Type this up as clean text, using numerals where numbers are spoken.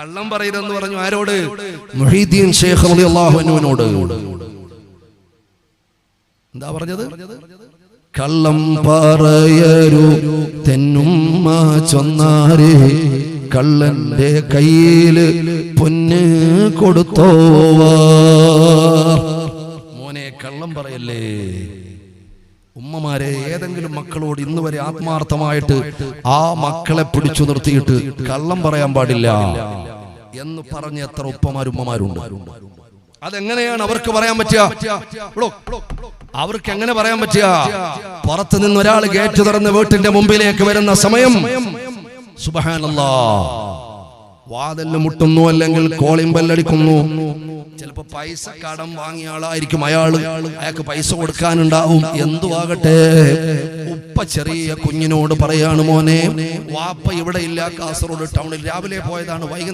കള്ളം പറയരുതെന്ന് പറഞ്ഞു. ആരോട്? മുഹീദ്ദീൻ ശൈഖ് റളിയല്ലാഹു അൻഹുവിനോട്. എന്താ പറഞ്ഞത്? കള്ളം പറയരു തെന്നുമ്മ ചൊന്നാരെ, കള്ളന്റെ കയ്യില് പൊന്ന് കൊടുത്തോവാ. മോനെ കള്ളം പറയല്ലേ. ഉമ്മമാരെ, ഏതെങ്കിലും മക്കളോട് ഇന്ന് വരെ ആത്മാർത്ഥമായിട്ട് ആ മക്കളെ പിടിച്ചു നിർത്തിയിട്ട് കള്ളം പറയാൻ പാടില്ല എന്ന് പറഞ്ഞ എത്ര ഉപ്പമാരും ഉമ്മമാരുണ്ട്? അതെങ്ങനെയാണ് അവർക്ക് പറയാൻ പറ്റുക? അവർക്ക് എങ്ങനെ പറയാൻ പറ്റുക? പുറത്തു നിന്ന് ഒരാൾ ഗേറ്റ് തുറന്ന് വീട്ടിന്റെ മുമ്പിലേക്ക് വരുന്ന സമയം സുബ്ഹാനല്ലാഹ് വാതിലിന് മുട്ടുന്നു, അല്ലെങ്കിൽ കോളിംഗ് ബെല്ലടിക്കുന്നു. ചിലപ്പോ പൈസ കടം വാങ്ങിയ ആളായിരിക്കും അയാൾക്ക് പൈസ കൊടുക്കാനുണ്ടാവും. എന്തുവാകട്ടെ, ഉപ്പ ചെറിയ കുഞ്ഞിനോട് പറയാണ്, മോനെ വാപ്പ ഇവിടെ ഇല്ല, കാസർഗോഡ് ടൗണിൽ രാവിലെ പോയതാണ്, വൈകുന്നേരം